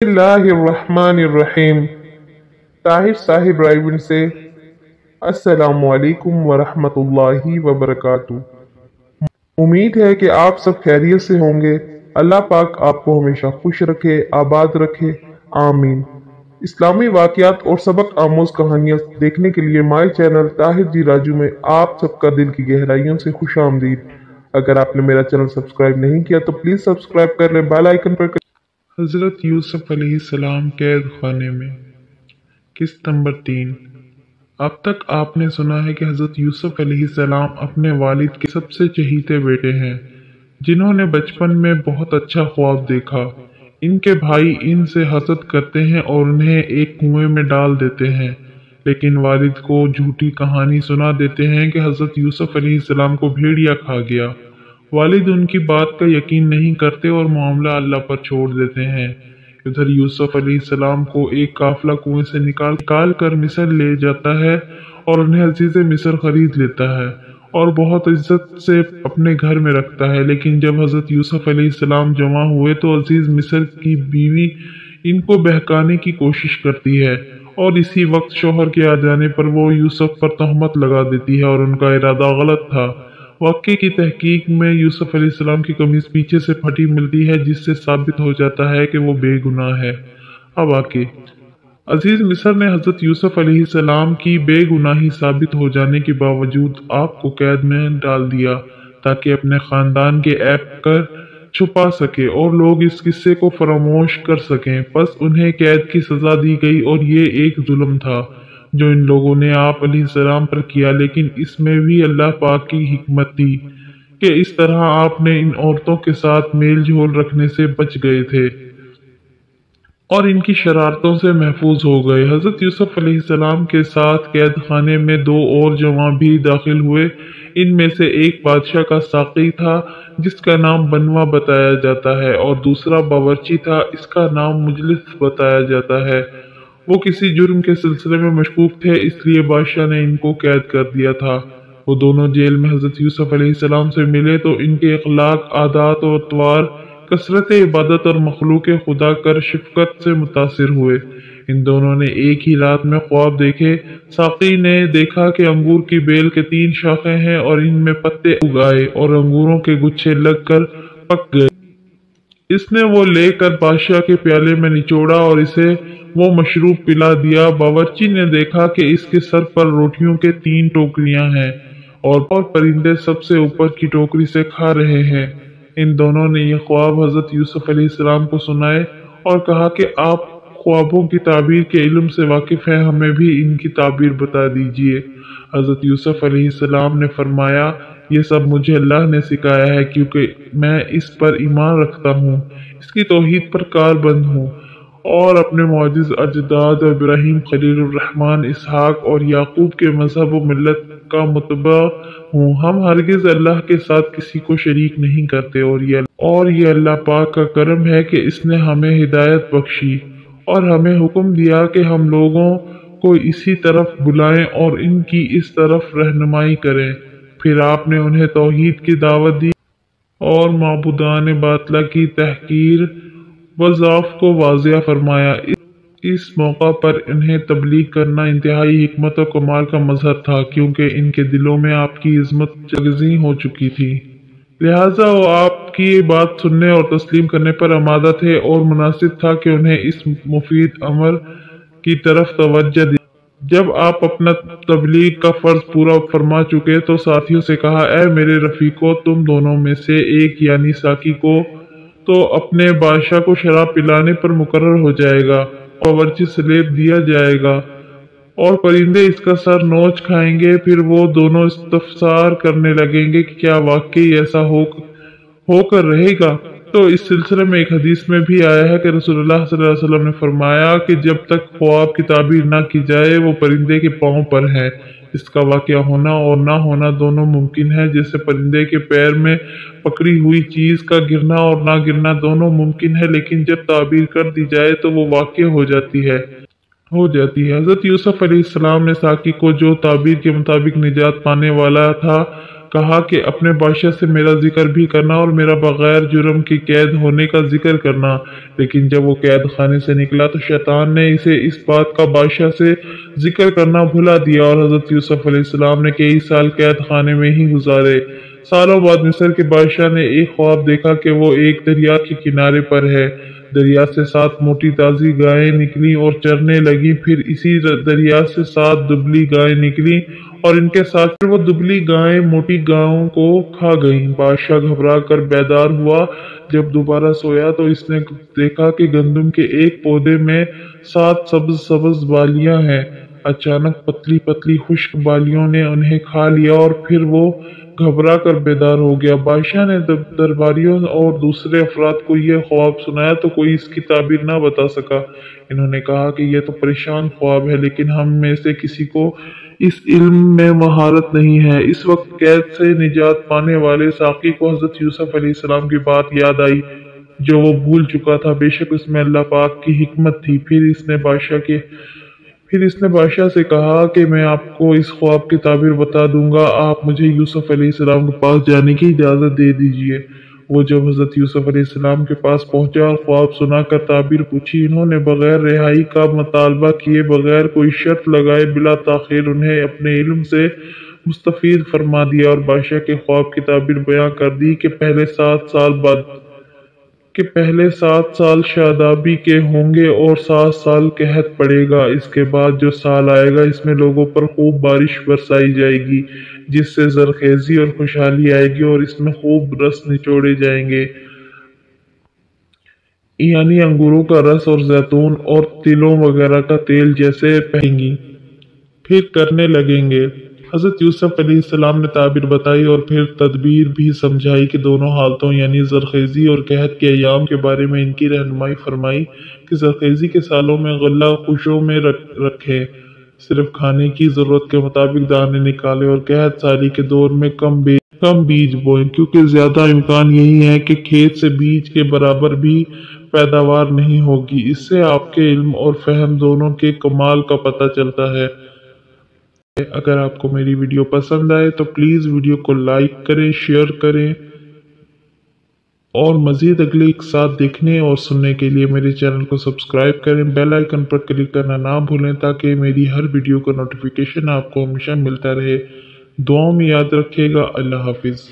बिस्मिल्लाहिर्रहमानिर्रहीम। ताहिर साहिब रायविन से अस्सलामुअलैकुम वरहमतुल्लाहि वबरकातुह। उम्मीद है कि आप सब खैरियत से होंगे। अल्लाह पाक आपको हमेशा खुश रखे, आबाद रखे, आमीन। इस्लामी वाक़यात और सबक आमोज कहानियाँ देखने के लिए माय चैनल ताहिर जी राजू में आप सबका दिल की गहराइयों से खुश आमदीद। अगर आपने मेरा चैनल सब्सक्राइब नहीं किया तो प्लीज़ सब्सक्राइब कर लें, बेल आइकन पर। हज़रत यूसुफ अलैहिस्सलाम कैद खाने में। किस्त नंबर 3। अब तक आपने सुना है कि हज़रत यूसुफ अलैहिस्सलाम अपने वालिद के सबसे चहीते बेटे हैं, जिन्होंने बचपन में बहुत अच्छा ख्वाब देखा। इनके भाई इनसे हसद करते हैं और उन्हें एक कुएं में डाल देते हैं, लेकिन वालिद को झूठी कहानी सुना देते हैं कि हज़रत यूसुफ अलैहिस्सलाम को भेड़िया खा गया। वालिद उनकी बात का यकीन नहीं करते और मामला अल्लाह पर छोड़ देते हैं। इधर यूसुफ अलैहिस्सलाम को एक काफिला कुएं से निकाल कर मिस्र ले जाता है और उन्हें अजीज मिस्र खरीद लेता है और बहुत इज्जत से अपने घर में रखता है। लेकिन जब हज़रत यूसुफ अलैहिस्सलाम जमा हुए तो अजीज मिस्र की बीवी इनको बहकाने की कोशिश करती है और इसी वक्त शोहर के आ जाने पर वो यूसुफ पर तहमत लगा देती है और उनका इरादा गलत था। वाक़े की तहकीक में यूसुफ अलैहिस्सलाम की कमीज पीछे से फटी मिलती है, जिससे साबित हो जाता है कि वो बेगुनाह है। अब आके अजीज मिस्र ने हज़रत यूसुफ अलैहिस्सलाम की बेगुनाही साबित हो जाने के बावजूद आपको कैद में डाल दिया ताकि अपने ख़ानदान के ऐब कर छुपा सके और लोग इस किस्से को फरामोश कर सकें। बस उन्हें कैद की सज़ा दी गई और ये एक जुल्म था जो इन लोगों ने आप अलैहिस्सलाम पर किया, लेकिन इसमें भी अल्लाह पाक की हिकमत थी कि इस तरह आपने इन औरतों के साथ मेल जोल रखने से बच गए थे और इनकी शरारतों से महफूज हो गए। हज़रत यूसुफ अलैहिस्सलाम के साथ कैद खाने में 2 और जवान भी दाखिल हुए। इनमें से एक बादशाह का साक़ी था जिसका नाम बनवा बताया जाता है और दूसरा बावर्ची था, इसका नाम मुजलिस बताया जाता है। वो किसी जुर्म के सिलसिले में मशकूक थे, इसलिए बादशाह ने इनको कैद कर दिया था। वो दोनों जेल में हज़रत यूसुफ अलैहिस्सलाम से मिले तो इनके अखलाक, आदात और अतवार, कसरत इबादत और मखलूक खुदा कर शिफकत से मुतासिर हुए। इन दोनों ने एक ही रात में ख्वाब देखे। साक़ी ने देखा कि अंगूर की बेल के 3 शाखें हैं और इनमें पत्ते उगाए और अंगूरों के गुच्छे लगकर पक गए। इसने वो लेकर बादशाह के प्याले में निचोड़ा और इसे वो मशरूब पिला दिया। बावर्ची ने देखा कि इसके सर पर रोटियों के 3 टोकरियां हैं और परिंदे सबसे ऊपर की टोकरी से खा रहे हैं। इन दोनों ने ये ख्वाब हज़रत यूसुफ अलैहिस्सलाम को सुनाए और कहा कि आप ख्वाबों की ताबीर के इल्म से वाकिफ हैं, हमें भी इनकी ताबीर बता दीजिए। हज़रत यूसुफ अलैहिस्सलाम ने फरमाया, ये सब मुझे अल्लाह ने सिखाया है क्योंकि मैं इस पर ईमान रखता हूँ, इसकी तौहीद पर कारबंद हूँ और अपने मौजिज़ अजदाद इब्राहीम, खलीलुर्रहमान, इसहाक और याकूब के मजहब व मिल्लत का मुतबा हूँ। हम हरगिज़ अल्लाह के साथ किसी को शरीक नहीं करते और ये अल्लाह पाक का करम है कि इसने हमें हिदायत बख्शी और हमें हुक्म दिया कि हम लोगों को इसी तरफ बुलाएं और इनकी इस तरफ रहनुमाई करें। फिर आपने उन्हें तौहीद की दावत दी और माबूदान बातिला की तहकीर व ज़ाफ़ को वाज़िया फरमाया। इस मौका पर इन्हें तबलीग करना इंतहाई हिकमत और कमाल का मजहर था, क्योंकि इनके दिलों में आपकी इज़्ज़त जगज़ी हो चुकी थी, लिहाजा वो आपकी बात सुनने और तस्लीम करने पर आमादा थे और मुनासिब था कि उन्हें इस मुफीद अमर की तरफ तवज्जो दी। जब आप अपना तबलीग का फर्ज पूरा फरमा चुके तो साथियों से कहा, ऐ मेरे रफीकों, तुम दोनों में से एक यानी साकी को तो अपने बादशाह को शराब पिलाने पर मुकर्रर हो जाएगा, बावर्ची सलेब दिया जाएगा और परिंदे इसका सर नोच खाएंगे। फिर वो दोनों इस्तफसार करने लगेंगे कि क्या वाकई ऐसा होकर रहेगा। तो इस सिलसिले में एक हदीस में भी आया है कि रसूलुल्लाह सल्लल्लाहु अलैहि वसल्लम ने फरमाया कि जब तक ख्वाब की ताबीर ना की जाए वो परिंदे के पाँव पर है। इसका वाक़या होना और ना होना दोनों मुमकिन है, जैसे परिंदे के पैर में पकड़ी हुई चीज़ का गिरना और ना गिरना दोनों मुमकिन है, लेकिन जब ताबीर कर दी जाए तो वो वाक़या हो जाती है। हज़रत यूसुफ अलैहिस्सलाम ने साकी को, जो ताबीर के मुताबिक निजात पाने वाला था, کہا کہ اپنے بادشاہ سے میرا ذکر بھی کرنا اور میرا بغیر جرم کی قید ہونے کا ذکر کرنا۔ لیکن جب وہ قید خانے سے نکلا تو شیطان نے اسے اس بات کا بادشاہ سے ذکر کرنا بھلا دیا، اور حضرت یوسف علیہ السلام نے کئی سال قید خانے میں ہی گزارے۔ سالوں بعد مصر کے بادشاہ نے ایک خواب دیکھا کہ وہ ایک دریا کے کنارے پر ہے۔ دریا سے 7 موٹی تازی گائیں نکلیں اور چرنے لگیں، پھر اسی دریا سے 7 دبلی گائیں نکلیں اور ان کے ساتھ پھر وہ دبلی گائیں موٹی گاؤں کو کھا گئیں۔ بادشاہ گھبرا کر بیدار ہوا۔ جب دوبارہ سویا تو اس نے دیکھا کہ گندم کے ایک پودے میں 7 سبز سبز بالیاں ہیں۔ اچانک پتلی پتلی خشک بالیوں نے انہیں کھا لیا اور پھر وہ گھبرا کر بیدار ہو گیا۔ بادشاہ نے درباریوں اور دوسرے افراد کو یہ خواب سنایا تو کوئی اس کی تعبیر نہ بتا سکا۔ انہوں نے کہا کہ یہ تو پریشان خواب ہے، لیکن ہم میں سے کسی کو اس علم میں مہارت نہیں ہے۔ اس وقت قید سے نجات پانے والے ساقی کو حضرت یوسف علیہ السلام کی بات یاد آئی جو وہ بھول چکا تھا۔ بے شک اس میں اللہ پاک کی حکمت تھی۔ پھر اس نے بادشاہ سے کہا کہ میں آپ کو اس خواب کی تعبیر بتا دوں گا، آپ مجھے یوسف علیہ السلام کے پاس جانے کی اجازت دے دیجئے۔ وہ جب حضرت یوسف علیہ السلام کے پاس پہنچا اور خواب سنا کر تعبیر پوچھی، انہوں نے بغیر رہائی کا مطالبہ کیے بغیر کوئی شرط لگائے بلا تاخیر انہیں اپنے علم سے مستفید فرما دیا اور بادشاہ کے خواب کی تعبیر بیان کر دی کہ پہلے 7 سال شادابی کے ہوں گے اور 7 سال قحط پڑے گا۔ اس کے بعد جو سال آئے گا اس میں لوگوں پر خوب بارش برسائی جائے گی، جس سے زرخیزی اور خوشحالی آئے گی، اور اس میں خوب رس نچوڑے جائیں گے، یعنی انگوروں کا رس اور زیتون اور تلوں وغیرہ کا تیل جیسے پہنیں گی، پھر کرنے لگیں گے۔ حضرت یوسف علیہ السلام نے تعبیر بتائی اور پھر تدبیر بھی سمجھائی کہ دونوں حالتوں یعنی زرخیزی اور قحط کے ایام کے بارے میں ان کی رہنمائی فرمائی کہ زرخیزی کے سالوں میں غلہ خوشوں میں رکھے، صرف کھانے کی ضرورت کے مطابق دانے نکالے، اور قحط سالی کے دور میں کم بیج بوئیں، کیونکہ زیادہ امکان یہی ہے کہ کھیت سے بیج کے برابر بھی پیداوار نہیں ہوگی۔ اس سے آپ کے علم اور فہم دونوں کے کمال کا پتہ چلتا ہے۔ اگر آپ کو میری ویڈیو پسند آئے تو پلیز ویڈیو کو لائک کریں، شیئر کریں، اور مزید اگلے ایک ساتھ دیکھنے اور سننے کے لیے میرے چینل کو سبسکرائب کریں، بیل آئیکن پر کلک کرنا نہ بھولیں تاکہ میری ہر ویڈیو کا نوٹیفیکیشن آپ کو ہمیشہ ملتا رہے۔ دعاؤں میں یاد رکھیے گا۔ اللہ حافظ۔